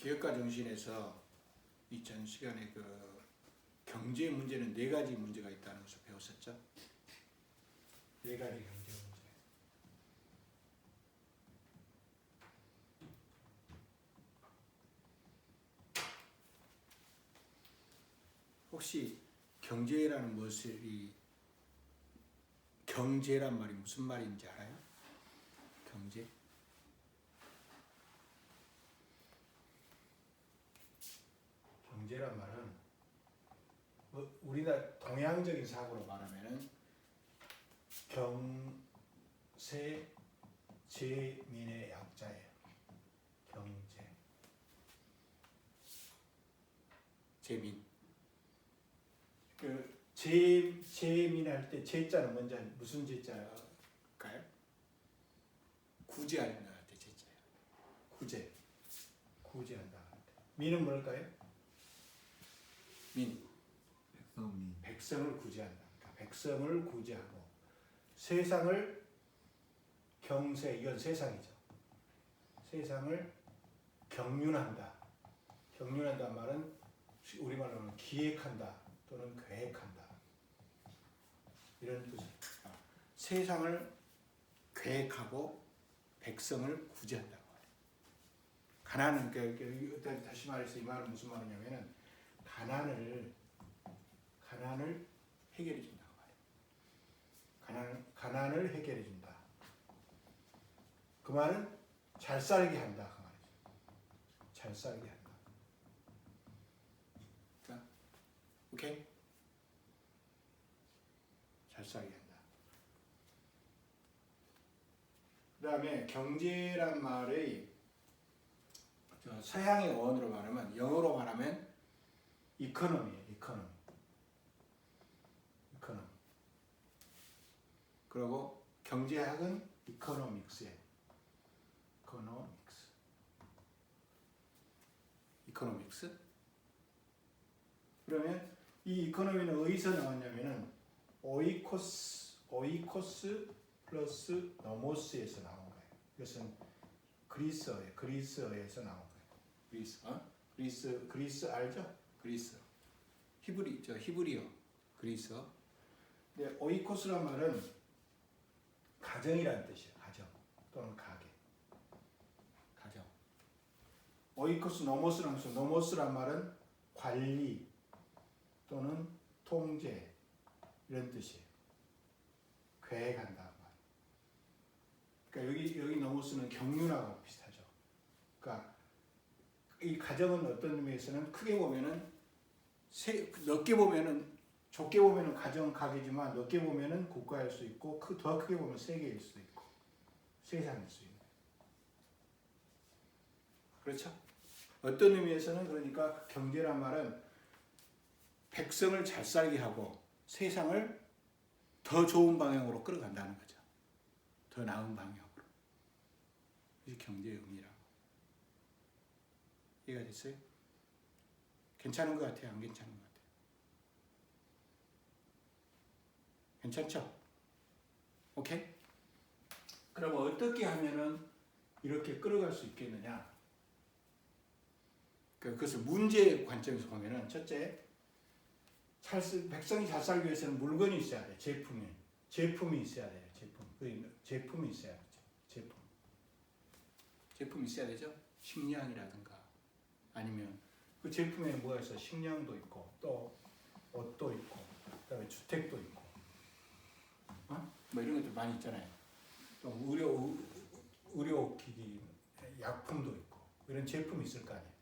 개혁가 정신에서 이 전 시간에 그 경제 문제는 네 가지 문제가 있다는 것을 배웠었죠. 네 가지 경제 문제. 혹시 경제라는 것이 경제란 말이 무슨 말인지 알아요? 경제? 경제란 말은 우리나라 동양적인 사고로 말하면은 경세 재민의 약자예요. 경제 재민. 그 재민할 때 제자는 먼저 무슨 제자일까요? 구제하는 할 때 제자예요. 구제한다 할 때. 민은 뭘까요? 민. 백성을 구제한다. 그러니까 백성을 구제하고 세상을 경세, 이건 세상이죠. 세상을 경륜한다. 경륜한다는 말은 우리말로는 기획한다 또는 계획한다. 이런 뜻이에요. 세상을 계획하고 백성을 구제한다고 해요. 가난은 다시 말해서 이 말은 무슨 말이냐면은 가난을 해결해 준다고 해요. 가난을 해결해 준다. 그 말은 잘 살게 한다 그 말이죠. 잘 살게 한다. 자, 오케이? 잘 살게 한다. 그 다음에 경제란 말의 서양의 어원으로 말하면 영어로 말하면 이코노미예요. 이코노미. 그리고 경제학은 이코노믹스예요. 이코노믹스. 그러면 이 이코노미는 어디서 나왔냐면은 오이코스 플러스 노모스에서 나온 거예요. 이것은 그리스어에서 나온 거예요. 그리스 알죠? 그리스. 히브리어. 그리스어. 근데 오이코스란 말은 가정이라는 뜻이에요. 가정 또는 가게. 가정. 오이코스 노모스란 말은 관리 또는 통제 이런 뜻이에요. 계획한다. 그러니까 여기 노모스는 경륜하고 비슷하죠. 그러니까 이 가정은 어떤 의미에서는 크게 보면은 넓게 보면은 좁게 보면은 가정 가게지만 넓게 보면은 국가일 수 있고 더 크게 보면 세계일 수도 있고 세상일 수 있는. 그렇죠? 어떤 의미에서는 그러니까 경제란 말은 백성을 잘 살게 하고 세상을 더 좋은 방향으로 끌어간다는 거죠. 더 나은 방향으로. 이게 경제의 의미라고. 이해가 됐어요? 괜찮은 것 같아요? 안 괜찮은 것 같아요? 괜찮죠? 오케이? 그럼 어떻게 하면은 이렇게 끌어갈 수 있겠느냐? 그것을 문제의 관점에서 보면은 첫째, 백성이 잘 살기 위해서는 물건이 있어야 돼. 제품이 있어야 돼요. 제품이 있어야 되죠. 제품이 있어야 되죠. 식량이라든가 아니면 그 제품에 뭐가 있어? 식량도 있고 또 옷도 있고 그다음에 주택도 있고 뭐 이런 것들 많이 있잖아요. 또 의료기기, 약품도 있고 이런 제품이 있을 거 아니에요.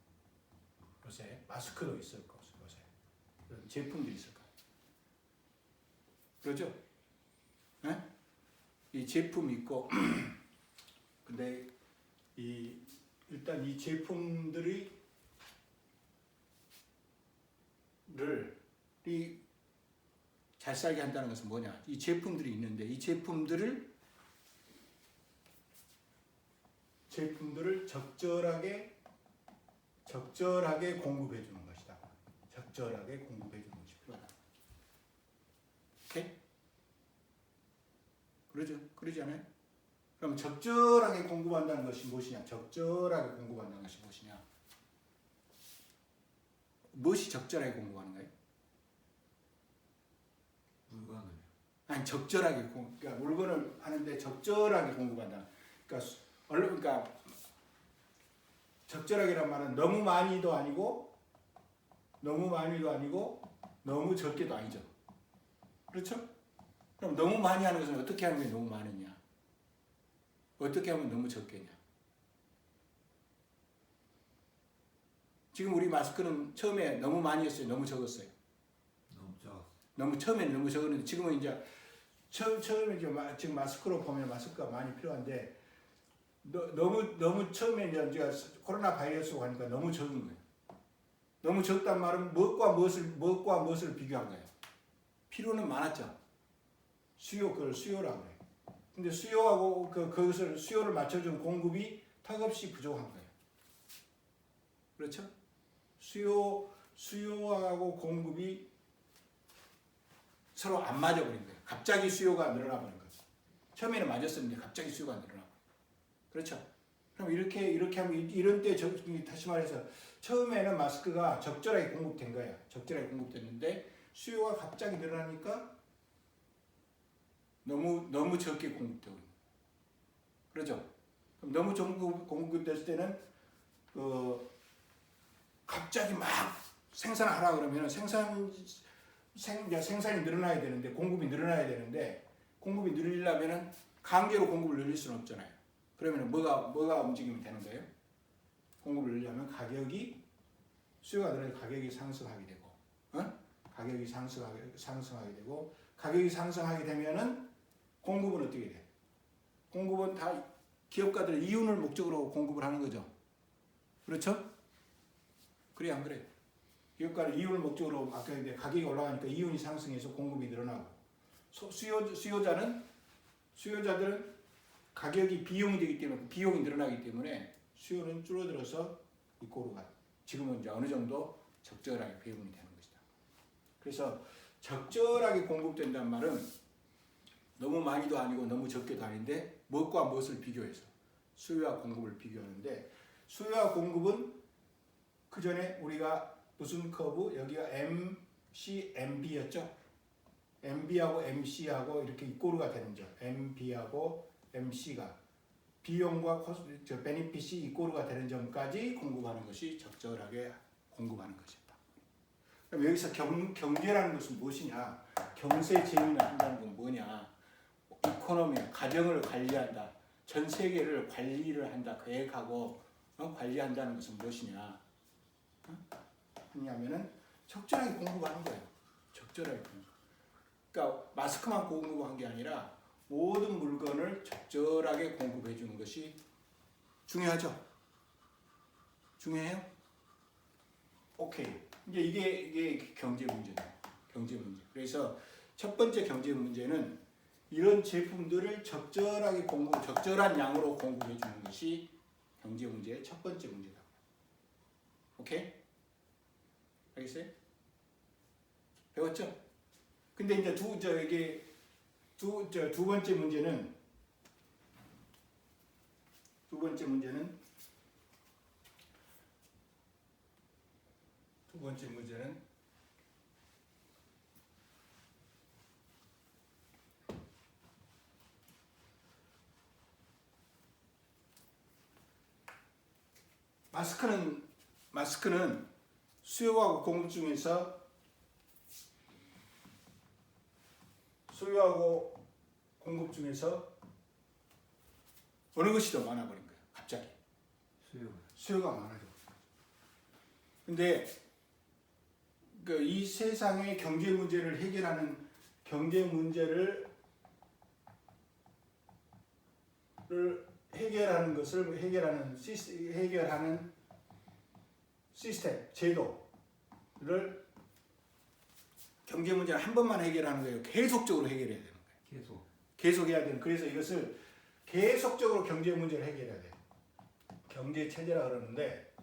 요새 마스크도 있을 거고 요새 이런 제품도 있을 거 아니에요. 그렇죠? 네? 이 제품이 있고 근데 일단 이 제품들이 잘 살게 한다는 것은 뭐냐? 이 제품들이 있는데 이 제품들을 적절하게 공급해 주는 것이다. 적절하게 공급해 주는 것이 필요하다. 오케이? 그러지 않아요? 그럼 적절하게 공급한다는 것이 무엇이냐? 적절하게 공급한다는 것이 무엇이냐? 무엇이 적절하게 공급하는 거예요? 물건을. 아니 적절하게 그러니까 물건을 하는데 적절하게 공급한다. 그러니까 적절하게란 말은 너무 많이도 아니고 너무 적게도 아니죠. 그렇죠? 그럼 너무 많이 하는 것은 어떻게 하는 게 너무 많으냐? 어떻게 하면 너무 적겠냐? 지금 우리 마스크는 처음에 너무 많이 했어요. 너무 적었어요. 너무 작았어. 처음에는 너무 적었는데 지금은 이제 처음에 지금 마스크로 보면 마스크가 많이 필요한데 너무 처음에 이제 코로나 바이러스가 하니까 너무 적은 거예요. 너무 적단 말은 무엇과 무엇을 비교한 거예요. 필요는 많았죠. 그걸 수요라고 해요. 근데 수요하고 그것을 수요를 맞춰준 공급이 턱없이 부족한 거예요. 그렇죠? 수요하고 공급이 서로 안 맞아버린 거예요. 갑자기 수요가 늘어나 버린 거죠. 처음에는 맞았었는데 갑자기 수요가 늘어나 버린 거예요. 그렇죠? 그럼 이렇게 하면 이런 때 다시 말해서 처음에는 마스크가 적절하게 공급된 거야. 적절하게 공급됐는데 수요가 갑자기 늘어나니까 너무 적게 공급되고 있는 거예요. 그렇죠? 그럼 너무 적게 공급됐을 때는 갑자기 막 생산하라 그러면 생산이 늘어나야 되는데 공급이 늘어나야 되는데 공급이 늘리려면은 강제로 공급을 늘릴 수는 없잖아요. 그러면 뭐가 움직이면 되는 거예요? 공급을 늘리려면 수요가 늘어나면 가격이 상승하게 되고, 가격이 상승하게 되고, 가격이 상승하게 되면은 공급은 어떻게 돼? 공급은 다 기업가들 이윤을 목적으로 공급을 하는 거죠. 그렇죠? 그래 안 그래? 기업가는 이윤을 목적으로 아껴야 가격이 올라가니까 이윤이 상승해서 공급이 늘어나고 수요자들은 가격이 비용이 되기 때문에 비용이 늘어나기 때문에 수요는 줄어들어서 이꼬르가 지금은 이제 어느 정도 적절하게 배분이 되는 것이다. 그래서 적절하게 공급된다는 말은 너무 많이도 아니고 너무 적게도 아닌데 무엇과 무엇을 비교해서 수요와 공급을 비교하는데 수요와 공급은 그 전에 우리가 무슨 커브 여기가 MC, MB였죠. MB하고 MC하고 이렇게 이꼬르가 되는 점. MB하고 MC가 비용과 베니핏이 이꼬르가 되는 점까지 공급하는 것이 적절하게 공급하는 것이다. 그럼 여기서 경제라는 것은 무엇이냐? 경제 제휴를 한다는 건 뭐냐? 이코노미, 가정을 관리한다. 전 세계를 관리를 한다. 계획하고 관리한다는 것은 무엇이냐? 왜냐하면은 적절하게 공급하는 거예요. 적절하게 공급. 그러니까 마스크만 공급한 게 아니라 모든 물건을 적절하게 공급해 주는 것이 중요하죠. 중요해요? 오케이. 이제 이게 경제 문제다. 경제 문제. 그래서 첫 번째 경제 문제는 이런 제품들을 적절한 양으로 공급해 주는 것이 경제 문제의 첫 번째 문제다. 오케이? 알겠어요? 배웠죠? 근데 이제 두 번째 문제는 마스크는 수요하고 공급 중에서 어느 것이 더 많아버린 거예요. 갑자기 수요가 많아져. 근데 이 세상의 경제 문제를 해결하는 시스템, 제도를 경제 문제를 한 번만 해결하는 거예요. 계속적으로 해결해야 되는 거예요. 계속 해야 되는. 그래서 이것을 계속적으로 경제 문제를 해결해야 돼요. 경제 체제라 그러는데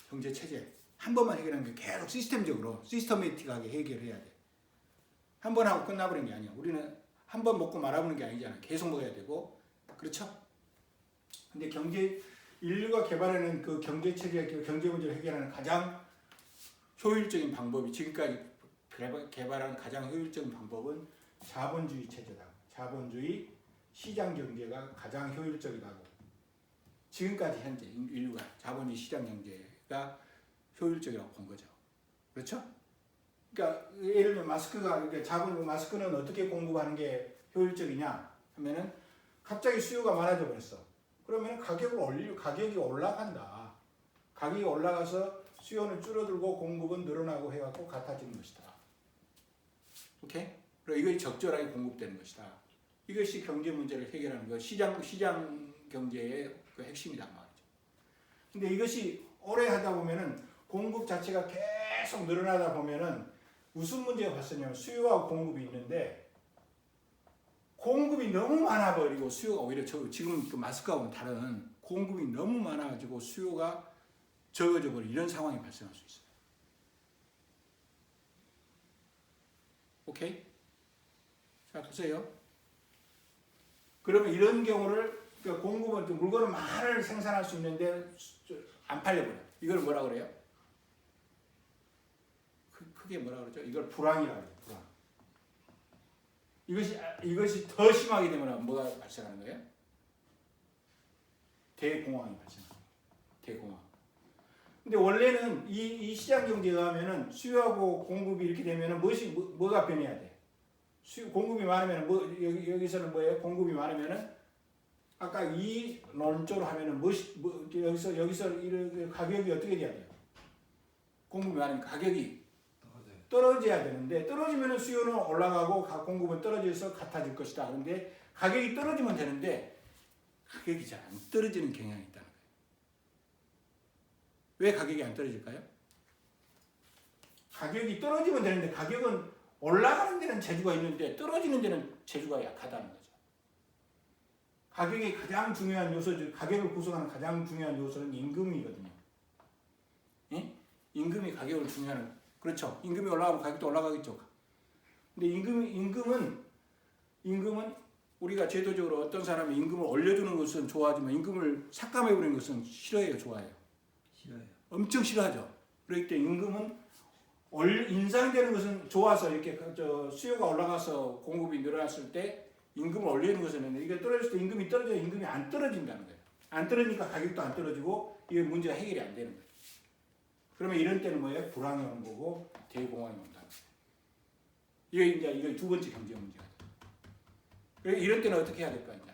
경제 체제 한 번만 해결하는 게 계속 시스테매틱하게 해결해야 돼. 한 번 하고 끝나버리는 게 아니야. 우리는 한 번 먹고 말아보는 게 아니잖아. 계속 먹어야 되고, 그렇죠? 근데 인류가 개발해낸 그 경제 체계, 경제 문제를 해결하는 가장 효율적인 방법이 지금까지 개발한 가장 효율적인 방법은 자본주의 체제다. 자본주의 시장 경제가 가장 효율적이다고. 지금까지 현재 인류가 자본주의 시장 경제가 효율적이라고 본 거죠. 그렇죠? 그러니까 예를 들면 마스크는 어떻게 공급하는 게 효율적이냐 하면은 갑자기 수요가 많아져 버렸어. 그러면 가격이 올라간다. 가격이 올라가서 수요는 줄어들고 공급은 늘어나고 해갖고 같아지는 것이다. 오케이? 그리고 이것이 적절하게 공급되는 것이다. 이것이 경제 문제를 해결하는 것, 시장 경제의 그 핵심이란 말이죠. 근데 이것이 오래 하다 보면은 공급 자체가 계속 늘어나다 보면은 무슨 문제가 발생하냐면 수요와 공급이 있는데 공급이 너무 많아버리고 수요가 오히려 지금 그 마스크하고는 다른 공급이 너무 많아가지고 수요가 적어져 버리는 이런 상황이 발생할 수 있어요. 오케이? 자, 보세요. 그러면 이런 경우를 그러니까 공급은 물건을 많이 생산할 수 있는데 안 팔려버려. 이걸 뭐라 그래요? 크게 뭐라 그러죠? 이걸 불황이라고 해요. 불황. 이것이 더 심하게 되면 뭐가 발생하는 거예요? 대공황이 발생합니다. 대공황. 근데 원래는 이 시장 경제가 하면은 수요하고 공급이 이렇게 되면은 뭐가 변해야 돼? 공급이 많으면 여기서는 뭐예요? 공급이 많으면은 아까 이 논조로 하면은 여기서 이런 가격이 어떻게 돼야 돼요? 공급이 많으면 가격이 떨어져야 되는데 떨어지면은 수요는 올라가고 공급은 떨어져서 같아질 것이다. 그런데 가격이 떨어지면 되는데 가격이 잘 안 떨어지는 경향이 있다는 거예요. 왜 가격이 안 떨어질까요? 가격이 떨어지면 되는데 가격은 올라가는 데는 재주가 있는데 떨어지는 데는 재주가 약하다는 거죠. 가격이 가장 중요한 요소죠. 가격을 구성하는 가장 중요한 요소는 임금이거든요. 예? 임금이 가격을 중요하는 그렇죠. 임금이 올라가면 가격도 올라가겠죠. 근데 임금은 우리가 제도적으로 어떤 사람이 임금을 올려주는 것은 좋아하지만 임금을 삭감해버리는 것은 싫어해요, 좋아해요? 싫어요. 엄청 싫어하죠. 그렇기 때문에 임금은 인상되는 것은 좋아서 이렇게 수요가 올라가서 공급이 늘어났을 때 임금을 올리는 것은 있는데 이게 떨어질 때 임금이 떨어져야 임금이 안 떨어진다는 거예요. 안 떨어지니까 가격도 안 떨어지고 이게 문제가 해결이 안 되는 거예요. 그러면 이런 때는 뭐예요? 불황이 오는 거고 대공황이 온다는 거예요. 이게 두 번째 경제 문제가 돼요. 이런 때는 어떻게 해야 될까? 이제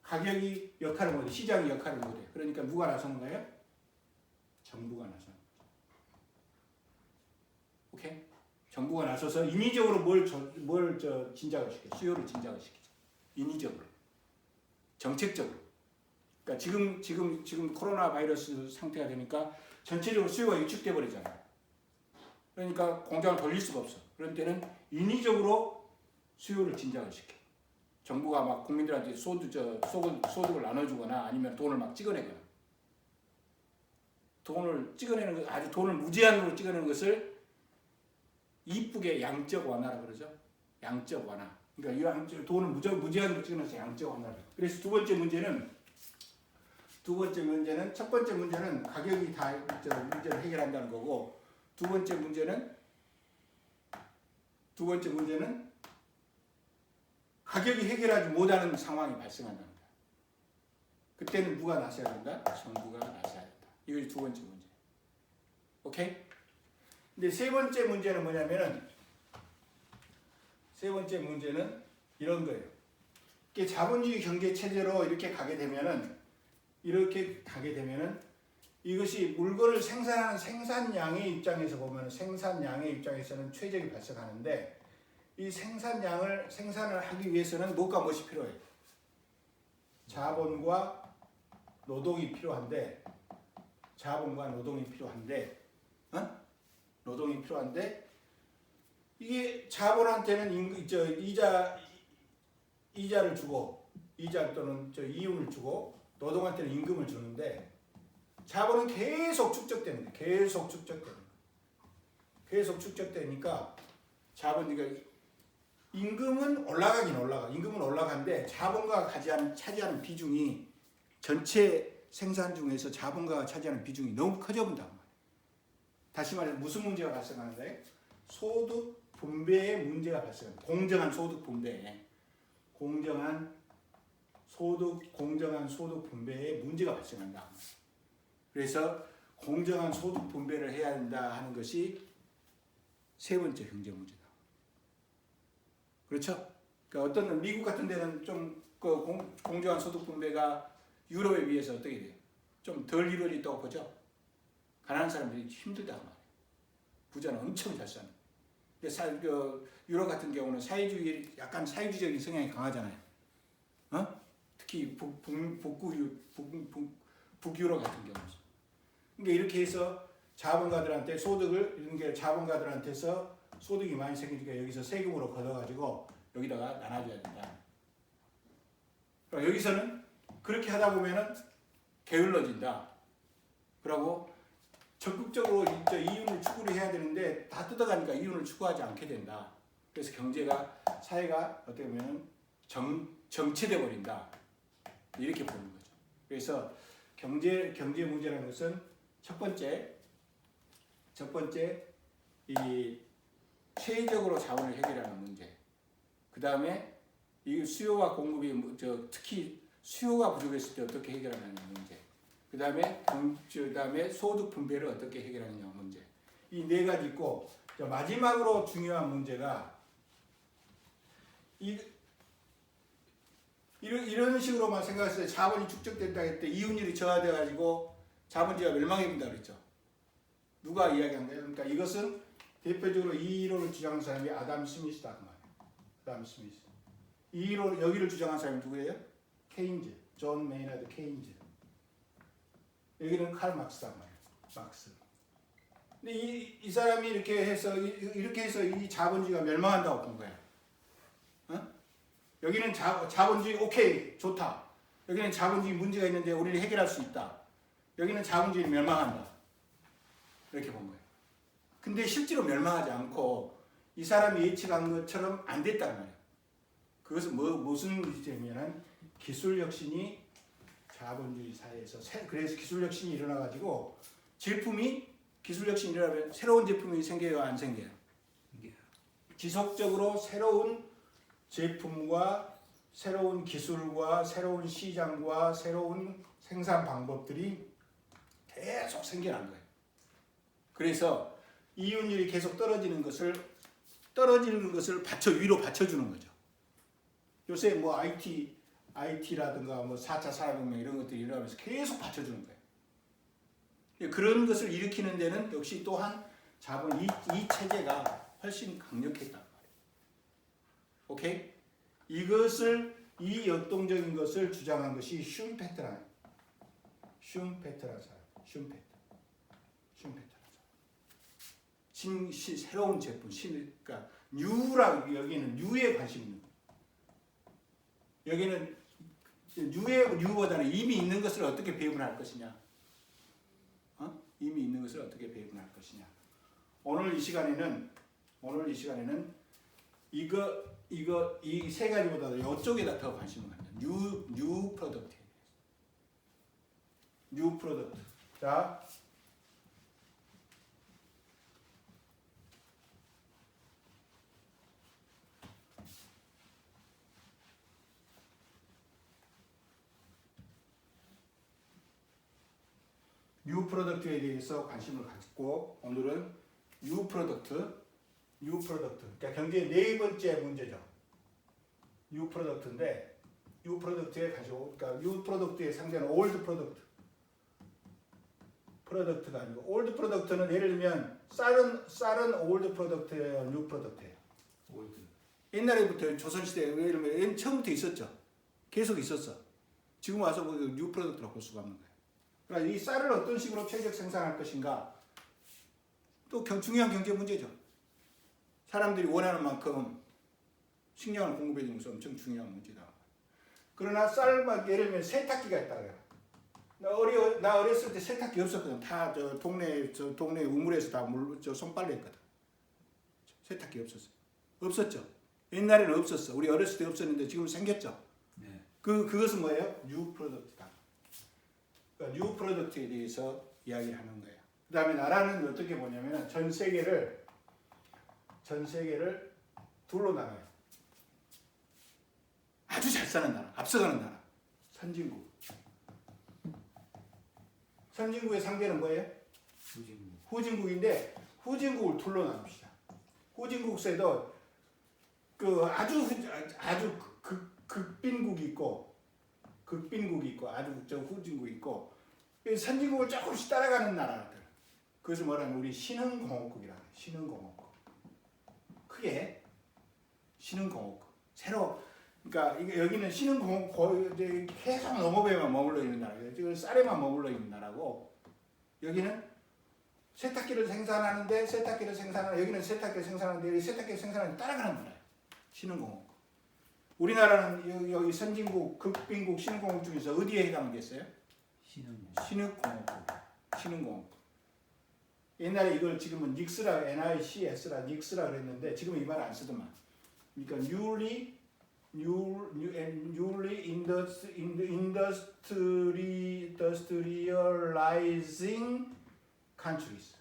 가격이 역할을 못해, 시장이 역할을 못해. 그러니까 누가 나서는 거예요? 정부가 나서는 거죠. 오케이? 정부가 나서서 인위적으로 뭘 진작을 시켜? 수요를 진작을 시키죠. 인위적으로, 정책적으로. 그러니까 지금 코로나 바이러스 상태가 되니까 전체적으로 수요가 위축돼 버리잖아요. 그러니까 공장을 돌릴 수가 없어. 그런 때는 인위적으로 수요를 진작을 시켜. 정부가 막 국민들한테 소득을 나눠주거나 아니면 돈을 막 찍어내거나. 아주 돈을 무제한으로 찍어내는 것을 이쁘게 양적 완화라 그러죠. 양적 완화. 그러니까 이 돈을 무제한으로 찍어내서 양적 완화를. 그래서 두 번째 문제는 첫 번째 문제는 가격이 다 문제를 해결한다는 거고 두 번째 문제는 가격이 해결하지 못하는 상황이 발생한다는 거야. 그때는 누가 나서야 된다? 정부가 나서야 된다. 이것이 두 번째 문제. 오케이? 근데 세 번째 문제는 뭐냐면은 이런 거예요. 이게 자본주의 경제 체제로 이렇게 가게 되면은 이것이 물건을 생산하는 생산량의 입장에서 보면 생산량의 입장에서는 최적이 발생하는데 이 생산을 하기 위해서는 무엇과 무엇이 필요해요? 자본과 노동이 필요한데 이게 자본한테는 이자를 주고 이자 또는 이윤을 주고 노동한테는 임금을 주는데 자본은 계속 축적되는 거예요. 계속 축적되니까 임금은 올라가긴 올라가. 임금은 올라가는데 자본가 차지하는 비중이 전체 생산 중에서 자본가가 차지하는 비중이 너무 커져 본단 말이에요. 다시 말해 무슨 문제가 발생하는데 소득 분배의 문제가 발생합니다. 공정한 소득 분배, 공정한 소득 분배의 문제가 발생한다. 그래서 공정한 소득 분배를 해야 된다 하는 것이 세 번째 경제 문제다. 그렇죠? 그러니까 어떤 미국 같은 데는 좀 그 공정한 소득 분배가 유럽에 비해서 어떻게 돼요? 좀 덜 이루어졌다고 보죠. 가난한 사람들이 힘들다고 말해요. 부자는 엄청 잘 사는. 유럽 같은 경우는 약간 사회주의적인 성향이 강하잖아요. 특히 북유럽 같은 경우. 그러니까 이렇게 해서 자본가들한테 자본가들한테서 소득이 많이 생기니까 여기서 세금으로 걷어가지고 여기다가 나눠줘야 된다. 그러니까 여기서는 그렇게 하다 보면은 게을러진다. 그러고 적극적으로 이윤을 추구를 해야 되는데 다 뜯어가니까 이윤을 추구하지 않게 된다. 그래서 사회가 어떻게 보면 정체돼 버린다. 이렇게 보는 거죠. 그래서 경제 문제라는 것은 첫 번째 이 체계적으로 자원을 해결하는 문제. 그 다음에 이 수요와 공급이 특히 수요가 부족했을 때 어떻게 해결하느냐 문제. 그 다음에 소득 분배를 어떻게 해결하느냐 문제. 이 네 가지 있고 마지막으로 중요한 문제가 이런 식으로만 생각했을 때 자본이 축적된다 했을 때 이윤율이 저하돼 가지고 자본주의가 멸망해 본다 그랬죠. 누가 이야기한 거예요? 그러니까 이것은 대표적으로 이 이론을 주장한 사람이 아담 스미스다 그 말이에요. 아담 스미스. 이 이론 여기를 주장한 사람이 누구예요? 케인즈, 존 메이너드 케인즈. 여기는 칼 막스다 그 말이에요. 막스. 근데 이 사람이 이렇게 해서 이 자본주의가 멸망한다고 본 거야. 여기는 자본주의 오케이 좋다. 여기는 자본주의 문제가 있는데 우리를 해결할 수 있다. 여기는 자본주의 멸망한다. 이렇게 본 거예요. 근데 실제로 멸망하지 않고 이 사람이 예측한 것처럼 안 됐단 말이에요. 그것은 무슨 문제냐면 기술 혁신이 자본주의 사회에서 그래서 기술 혁신이 일어나 가지고 기술 혁신이 일어나면 새로운 제품이 생겨요, 안 생겨요? 지속적으로 새로운 제품과 새로운 기술과 새로운 시장과 새로운 생산 방법들이 계속 생겨난 거예요. 그래서 이윤율이 계속 떨어지는 것을 위로 받쳐주는 거죠. 요새 뭐 IT라든가 뭐 4차 산업혁명 이런 것들이 일어나면서 계속 받쳐주는 거예요. 그런 것을 일으키는 데는 역시 또한 이 체제가 훨씬 강력했단 말이에요. 오케이? 이 역동적인 것을 주장한 것이 슌페트라는 사람. 새로운 제품, 그러니까 여기는 뉴에 관심 있는 거예요. 여기는 뉴보다는 이미 있는 것을 어떻게 배분할 것이냐. 이미 있는 것을 어떻게 배분할 것이냐. 오늘 이 시간에는 이 세 가지보다도 이쪽에다 더 관심을 갖는 뉴 프로덕트에 대해서. 뉴 프로덕트. 자, 뉴 프로덕트에 대해서 관심을 갖고 오늘은 뉴 프로덕트. 그러니까 경제의 네 번째 문제죠. 뉴 프로덕트인데 뉴 프로덕트에 가지고 그러니까 뉴 프로덕트의 상대는 올드 프로덕트가 아니고 올드 프로덕트는 예를 들면 쌀은 올드 프로덕트예요, 뉴 프로덕트예요. 올드. 옛날에부터 조선시대에 예를 들면 처음부터 있었죠. 계속 있었어. 지금 와서 뉴 프로덕트라고 볼 수가 없는 거예요. 그러니까 이 쌀을 어떤 식으로 최적 생산할 것인가 또 중요한 경제 문제죠. 사람들이 원하는 만큼 식량을 공급해 주는 것은 엄청 중요한 문제다. 그러나 쌀만 예를 들면 세탁기가 있다 그래요. 나 어렸을 때 세탁기 없었거든. 다 동네 우물에서 다 손빨래 했거든. 세탁기 없었죠. 옛날에는 없었어. 우리 어렸을 때 없었는데 지금 생겼죠. 네. 그것은 뭐예요? 뉴 프로덕트다. 그러니까 뉴 프로덕트에 대해서 이야기를 하는 거예요. 그 다음에 나라는 어떻게 보냐면 전 세계를 둘로 나눠요. 아주 잘 사는 나라, 앞서가는 나라, 선진국. 선진국의 상대는 뭐예요? 후진국. 후진국인데 후진국을 둘로 나눕시다. 후진국에도 그 아주 극빈국이 있고 아주 저 후진국이 있고 선진국을 조금씩 따라가는 나라들. 그것을 뭐라면 우리 신흥공업국이라 해요. 신흥공업국. 크게 신흥공업국. 새로 그러니까 이게 여기는 신흥공업국 계속 농업에만 머물러 있는 나라예요. 지금 쌀에만 머물러 있는 나라고 여기는 세탁기를 생산하는데 여기는 세탁기를 생산하는데 여기 세탁기를 생산하는데 따라가는 나라예요. 신흥공업국. 우리나라는 여기 선진국, 극빈국, 신흥공업국 중에서 어디에 해당하겠어요? 신흥공업국. 옛날에 이걸 지금은 닉스라 NICS라 닉스라 그랬는데 지금 이 말 안 쓰더만. 그러니까 newly industrializing countries.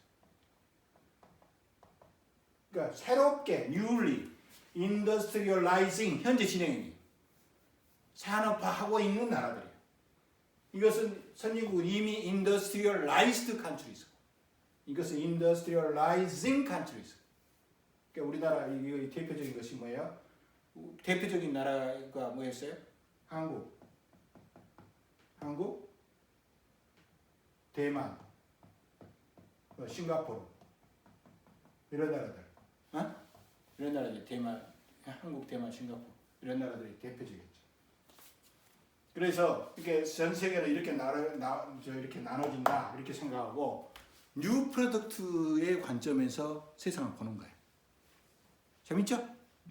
그러니까 새롭게 newly industrializing 현재 진행형이 산업화하고 있는 나라들이에요. 이것은 선진국은 이미 industrialized countries. 이것은 industrializing countries. 그러니까 우리나라 이 대표적인 것이 뭐예요? 대표적인 나라가 뭐였어요? 한국, 대만, 싱가포르 이런 나라들. 이런 나라들 대만, 한국, 대만, 싱가포르 이런 나라들이 대표적이죠. 그래서 이게 전 세계는 이렇게 이렇게 나눠진다 이렇게 생각하고 뉴 프로덕트의 관점에서 세상을 보는 거예요. 재밌죠?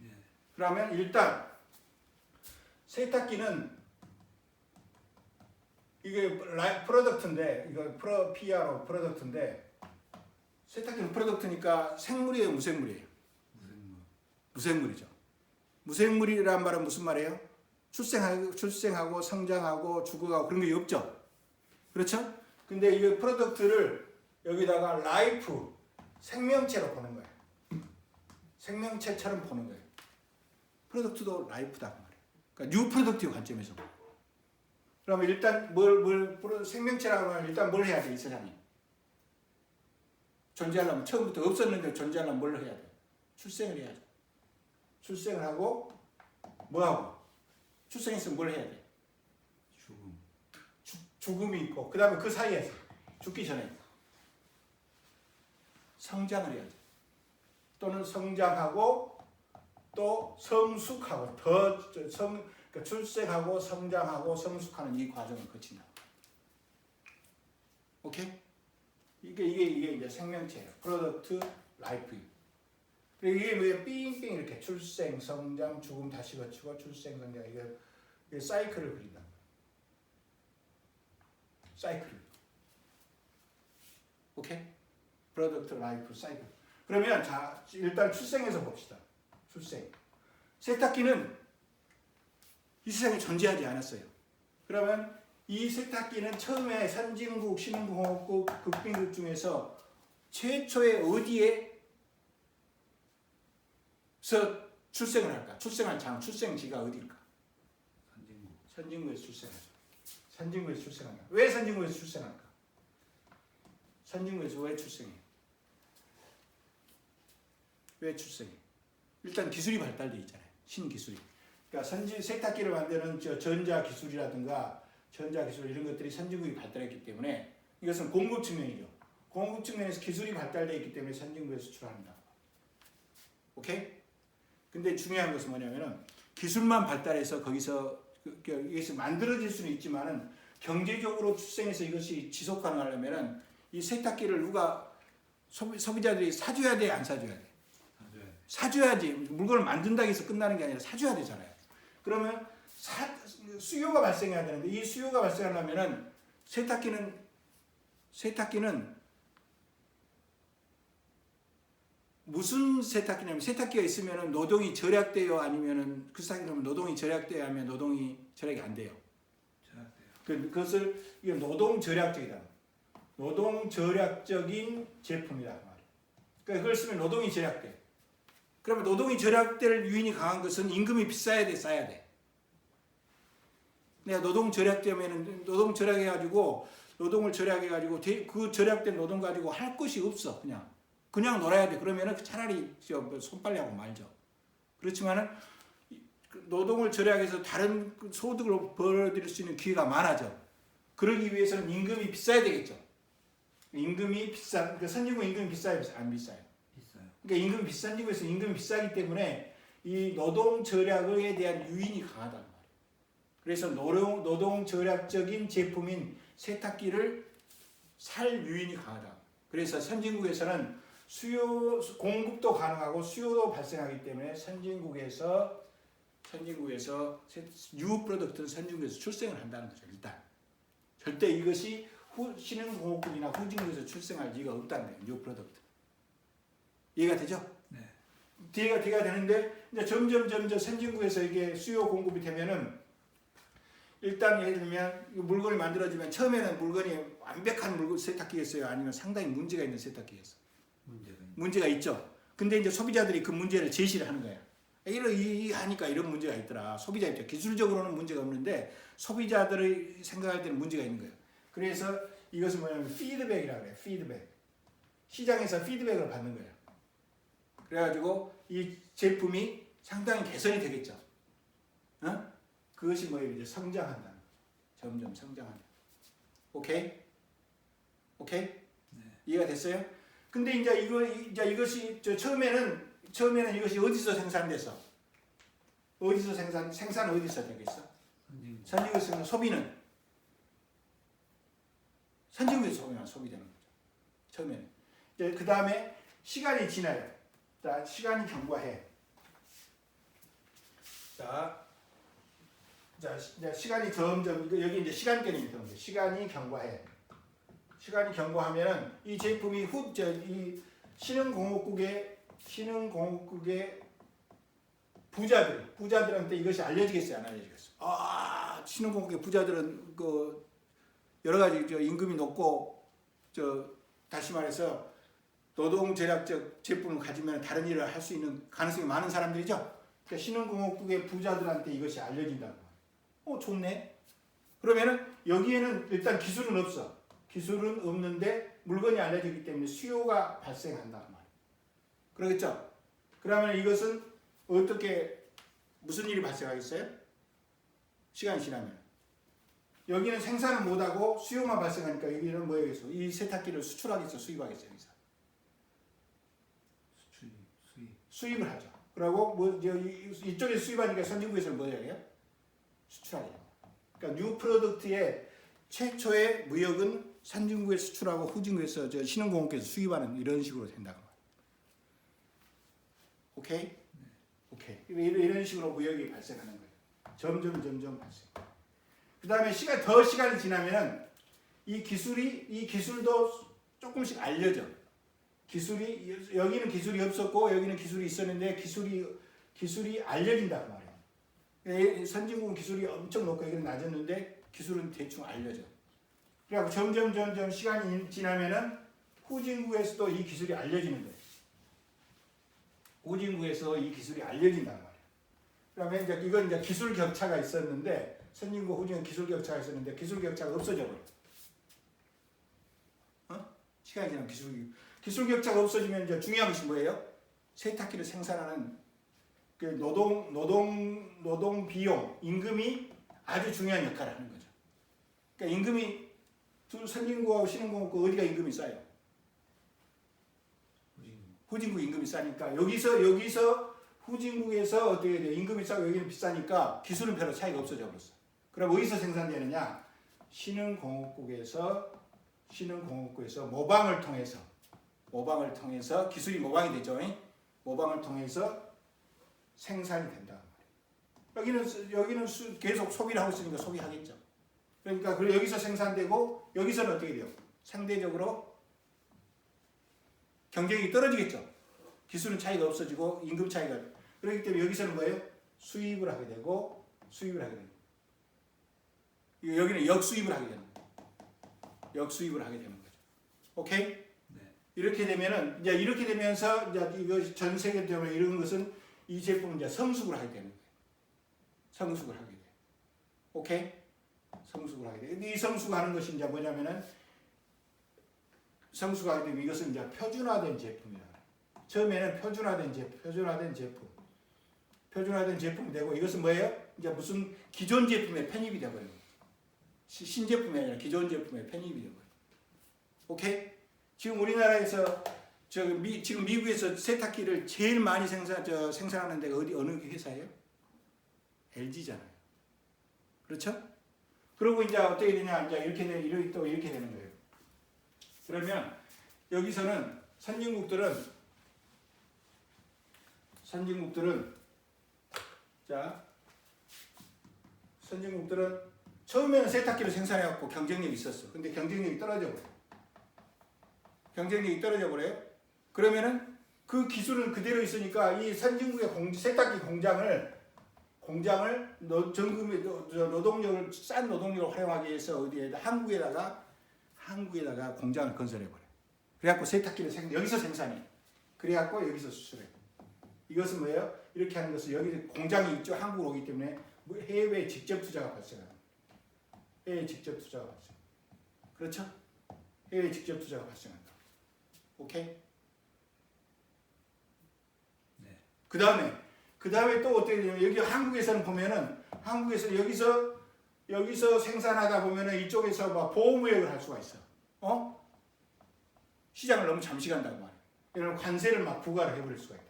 네. 그러면 일단 세탁기는 이게 프로덕트인데 이거 PRO 프로덕트인데 세탁기는 프로덕트니까 생물이에요, 무생물이에요? 무생물이죠. 무생물이란 말은 무슨 말이에요? 출생하고 성장하고 죽어가고 그런 게 없죠. 그렇죠? 근데 이 프로덕트를 여기다가 라이프, 생명체로 보는 거예요. 생명체처럼 보는 거예요. 프로덕트도 라이프다 그 말이에요. 그러니까 뉴 프로덕트의 관점에서. 그러면 일단 생명체라고 하면 일단 뭘 해야 돼, 이 세상에? 존재하려면 처음부터 없었는데 존재하려면 뭘 해야 돼? 출생을 해야죠. 출생을 하고 뭐 하고? 출생했으면 뭘 해야 돼? 죽음이 있고 그 다음에 그 사이에서 죽기 전에 성장을 해야죠. 또는 성장하고 또 성숙하고 그러니까 출생하고 성장하고 성숙하는 이 과정을 거친다. 오케이? 이게 이제 생명체예요. 프로덕트 라이프. 이게 왜 삥삥 이렇게 출생, 성장, 죽음 다시 거치고 출생, 성장 이게 사이클을 그린다. 사이클. 오케이? 프로덕트 라이프 사이클. 그러면 자 일단 출생에서 봅시다. 출생. 세탁기는 이 세상에 존재하지 않았어요. 그러면 이 세탁기는 처음에 선진국, 신흥공업국, 극빈국 중에서 최초에 어디에서 출생을 할까? 출생한 장, 출생지가 어디일까? 선진국에서 출생하죠. 선진국에서 출생한다. 왜 선진국에서 출생할까? 선진국에서 왜 출생해? 왜 출생해? 일단 기술이 발달돼 있잖아요. 신기술이. 그러니까 세탁기를 만드는 전자 기술이라든가 전자 기술 이런 것들이 선진국이 발달했기 때문에 이것은 공급 측면이죠. 공급 측면에서 기술이 발달되어 있기 때문에 선진국에 수출한다. 오케이? 근데 중요한 것은 뭐냐면은 기술만 발달해서 거기서 이것이 만들어질 수는 있지만은 경제적으로 출생해서 이것이 지속 가능하려면은 이 세탁기를 누가 소비자들이 사줘야 돼, 안 사줘야 돼? 사줘야지. 물건을 만든다고 해서 끝나는 게 아니라 사줘야 되잖아요. 그러면 수요가 발생해야 되는데 이 수요가 발생하려면은 세탁기는 무슨 세탁기냐면 세탁기가 있으면은 노동이 절약돼요, 아니면은 그 세탁기는 노동이 절약돼야 하면 노동이 절약이 안 돼요. 그것을 이게 노동 절약적이다. 노동 절약적인 제품이다 그 말이에요. 그러니까 그걸 쓰면 노동이 절약돼. 그러면 노동이 절약될 요인이 강한 것은 임금이 비싸야 돼, 싸야 돼. 내가 노동 절약되면은 노동 절약해가지고 노동을 절약해가지고 그 절약된 노동 가지고 할 것이 없어. 그냥 놀아야 돼. 그러면은 차라리 손빨래하고 말죠. 그렇지만은 노동을 절약해서 다른 소득을 벌어들일 수 있는 기회가 많아져. 그러기 위해서는 임금이 비싸야 되겠죠. 임금이 선진국 임금이 비싸요, 안 비싸요? 비싸요. 그러니까 임금이 선진국에서 임금이 비싸기 때문에 이 노동 절약에 대한 유인이 강하단 말이에요. 그래서 노동 절약적인 제품인 세탁기를 살 유인이 강하다. 그래서 선진국에서는 공급도 가능하고 수요도 발생하기 때문에 선진국에서 뉴 프로덕트는 선진국에서 출생을 한다는 거죠. 일단 절대 이것이 신흥공업국이나 후진국에서 출생할 리가 없다는 거예요. 뉴 프로덕트. 이해가 되죠? 네. 이해가 되는데 이제 점점 선진국에서 이게 수요 공급이 되면은 일단 예를 들면 물건을 만들어지면 처음에는 물건이 완벽한 세탁기였어요? 아니면 상당히 문제가 있는 세탁기였어요? 문제가 있죠. 근데 이제 소비자들이 그 문제를 제시를 하는 거야. 하니까 이런 문제가 있더라. 소비자 입장. 기술적으로는 문제가 없는데 소비자들이 생각할 때는 문제가 있는 거예요. 그래서 이것은 뭐냐면 피드백이라고 그래요. 피드백. 시장에서 피드백을 받는 거예요. 그래가지고 이 제품이 상당히 개선이 되겠죠. 그것이 뭐예요? 이제 성장한다는 거죠. 점점 성장한다. 오케이? 네. 이해가 됐어요? 근데 이제 이것이 처음에는 이것이 어디서 생산돼서? 생산 어디서 되겠어? 선진국에서 소비는 선진국에서 소비되는 거죠. 처음에는. 이제 그 다음에 시간이 지나요. 자, 시간이 경과해. 자, 시간이 점점 여기 이제 시간권이 있는 거예요. 시간이 경과해. 시간이 경과하면은 이 제품이 이 신흥공업국의 부자들한테 이것이 알려지겠어요, 안 알려지겠어요? 신흥공업국의 부자들은 그 여러 가지 임금이 높고 다시 말해서 노동 절약적 제품을 가지면 다른 일을 할 수 있는 가능성이 많은 사람들이죠. 그러니까 신흥공업국의 부자들한테 이것이 알려진다고. 좋네. 그러면은 여기에는 일단 기술은 없어. 기술은 없는데 물건이 알려지기 때문에 수요가 발생한단 말이에요. 그러겠죠? 그러면 이것은 무슨 일이 발생하겠어요? 시간이 지나면. 여기는 생산을 못하고 수요만 발생하니까 여기는 뭐겠어? 이 세탁기를 수출하겠어? 수입하겠어? 여기서? 수입을 하죠. 그리고 이쪽에 수입하니까 선진국에서는 뭐 해요? 수출하게 됩니다. 그러니까 뉴 프로덕트의 최초의 무역은 선진국에 수출하고 후진국에서 신흥공업국에서 수입하는 이런 식으로 된다고. 오케이? 오케이. 이런 식으로 무역이 발생하는 거예요. 점점 발생. 그 다음에 시간이 지나면은 이 기술도 조금씩 알려져. 여기는 기술이 없었고 여기는 기술이 있었는데 기술이 알려진단 말이에요. 선진국은 기술이 엄청 높고 여기는 낮았는데 기술은 대충 알려져. 그래서 점점 시간이 지나면은 후진국에서도 이 기술이 알려지는 거예요. 후진국에서 이 기술이 알려진단 말이에요. 그러면 이건 기술 격차가 있었는데 선진국 후진국 기술 격차가 있었는데 기술 격차가 없어져 버려. 시간이 지나면 기술 격차가 없어지면 이제 중요한 것이 뭐예요? 세탁기를 생산하는 그 노동 비용, 임금이 아주 중요한 역할을 하는 거죠. 그러니까 임금이 선진국하고 신흥공업국 어디가 임금이 싸요? 후진국 임금이 싸니까 여기서 후진국에서 어떻게 돼? 임금이 싸고 여기는 비싸니까 기술은 별로 차이가 없어져 버렸어. 그럼 어디서 생산되느냐? 신흥공업국에서 모방을 통해서 기술이 모방이 되죠. 모방을 통해서 생산이 된다. 여기는 계속 소비를 하고 있으니까 소비하겠죠. 그러니까 여기서 생산되고 여기서는 어떻게 돼요? 상대적으로 경쟁이 떨어지겠죠. 기술은 차이가 없어지고 임금 차이가. 그렇기 때문에 여기서는 뭐예요? 수입을 하게 되고. 여기는 역수입을 하게 되는 거예요. 역수입을 하게 되는 거죠. 오케이? 네. 이렇게 되면은 이제 이렇게 되면서 이제 이거 전 세계 때문에 이런 것은 이 제품은 이제 성숙을 하게 되는 거예요. 성숙을 하게 돼요. 오케이? 성숙을 하게 돼요. 근데 이 성숙하는 것이 이제 뭐냐면은 성숙하게 되면 이것은 이제 표준화된 제품이에요. 처음에는 표준화된 제품이 되고 이것은 뭐예요? 이제 무슨 기존 제품에 편입이 되버려요. 신제품이 아니라 기존 제품에 편입이 되버려요. 오케이? 지금 우리나라에서 지금 미국에서 세탁기를 제일 많이 생산하는 데가 어느 회사예요? LG잖아요. 그렇죠? 그리고 이제 어떻게 되냐? 이제 이렇게 되는 거예요. 그러면 여기서는 선진국들은 처음에는 세탁기를 생산해갖고 경쟁력이 있었어. 근데 경쟁력이 떨어져 버려요. 그러면은 그 기술은 그대로 있으니까 이 선진국의 세탁기 공장을 전금의 노동력을 싼 노동력을 활용하기 위해서 어디에다 한국에다가 공장을 건설해 버려. 그래갖고 세탁기를 여기서 생산해. 그래갖고 여기서 수출해. 이것은 뭐예요? 이렇게 하는 것은 여기 공장이 있죠. 한국으로 오기 때문에 해외 직접 투자가 발생합니다. 해외 직접 투자가 발생. 그렇죠? 해외 직접 투자가 발생한다. 오케이? 네. 그 다음에 또 어떻게 되냐면 여기 한국에서는 보면은 여기서 생산하다 보면은 이쪽에서 막 보호무역을 할 수가 있어. 시장을 너무 잠시 간다고 말이야. 이런 관세를 막 부과를 해버릴 수가 있다.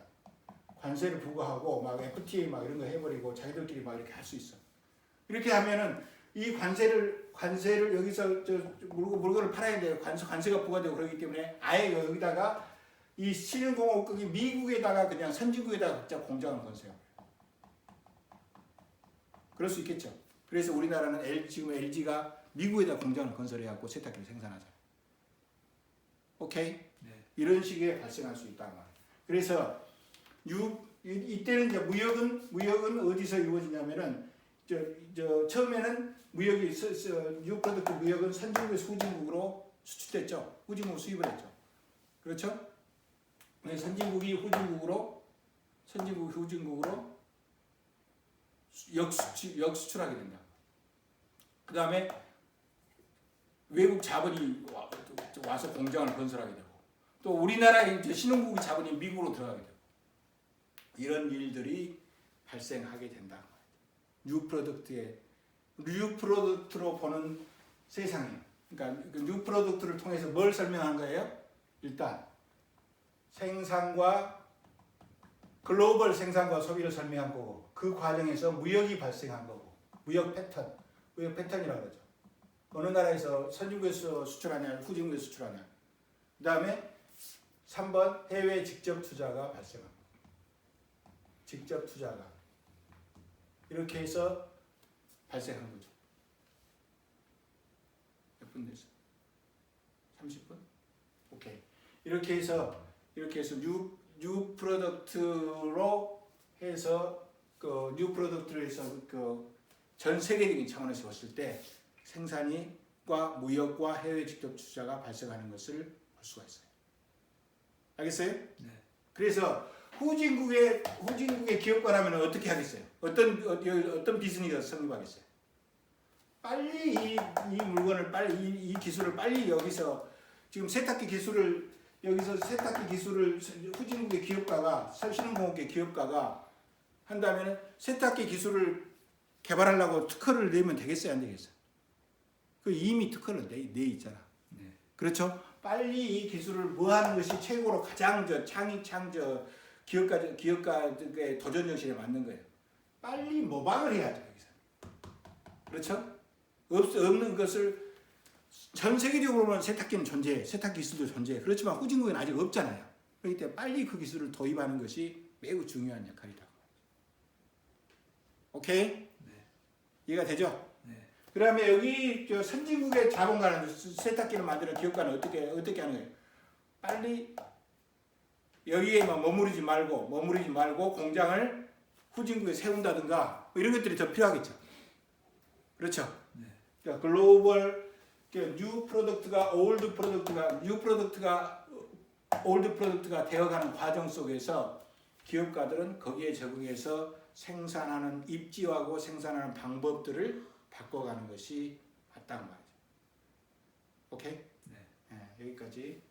관세를 부과하고 막 FTA 막 이런 거 해버리고 자기들끼리 막 이렇게 할 수 있어. 이렇게 하면은 이 관세를 여기서 물건을 팔아야 돼요. 관세가 부과되고 그러기 때문에 아예 여기다가 이 신흥공업국이 미국에다가 그냥 선진국에다가 각자 공장을 건설해요. 그럴 수 있겠죠. 그래서 우리나라는 지금 LG가 미국에다 공장을 건설해갖고 세탁기를 생산하잖아요. 오케이? 네. 이런 식의 발생할 수 있단 말이에요. 그래서 이때는 이제 무역은 어디서 이루어지냐면은 처음에는 뉴 프로덕트 무역은 선진국에서 후진국으로 수출됐죠. 후진국 수입을 했죠. 그렇죠? 선진국이 후진국으로 역수출하게 된다. 그 다음에 외국 자본이 와서 공장을 건설하게 되고 또 우리나라의 이제 신흥국의 자본이 미국으로 들어가게 되고 이런 일들이 발생하게 된다. 뉴 프로덕트로 보는 세상이에요. 그러니까 뉴 프로덕트를 통해서 뭘 설명한 거예요? 일단 글로벌 생산과 소비를 설명한 거고 그 과정에서 무역이 발생한 거고 무역 패턴이라고 그러죠. 어느 나라에서 선진국에서 수출하냐 후진국에서 수출하냐. 그 다음에 3번 해외 직접 투자가 발생합니다. 직접 투자가 이렇게 해서 발생한 거죠. 몇 분 됐어? 30분? 오케이. 이렇게 해서 뉴 프로덕트로 해서 뉴 프로덕트를 해서 전 세계적인 차원에서 봤을 때 생산과 무역과 해외 직접 투자가 발생하는 것을 볼 수가 있어요. 알겠어요? 네. 그래서 후진국의 기업가라면 어떻게 하겠어요? 어떤 비즈니스가 성립하겠어요? 빨리 이 물건을 이 기술을 빨리 여기서 지금 세탁기 기술을 후진국의 기업가가 신흥공업계 기업가가 한다면 세탁기 기술을 개발하려고 특허를 내면 되겠어요, 안 되겠어요? 그 이미 특허를 내 있잖아. 네. 그렇죠? 빨리 이 기술을 뭐 하는 것이 최고로 가장 기업가의 도전 정신에 맞는 거예요. 빨리 모방을 해야죠, 여기서. 그렇죠? 없는 것을 전 세계적으로 보면 세탁기는 존재해. 세탁기 기술도 존재해. 그렇지만 후진국에는 아직 없잖아요. 그렇기 때문에 빨리 그 기술을 도입하는 것이 매우 중요한 역할이다. 오케이? 네. 이해가 되죠? 네. 그다음에 여기 선진국의 자본가는 세탁기를 만드는 기업가는 어떻게 하는 거예요? 빨리 여기에만 머무르지 말고 공장을 후진국에 세운다든가 뭐 이런 것들이 더 필요하겠죠. 그렇죠? 네. 그러니까 글로벌 뉴 프로덕트가 올드 프로덕트가 뉴 프로덕트가 올드 프로덕트가 되어가는 과정 속에서 기업가들은 거기에 적응해서 생산하는 입지하고 생산하는 방법들을 바꿔가는 것이 맞다는 말이죠. 오케이? 네. 여기까지.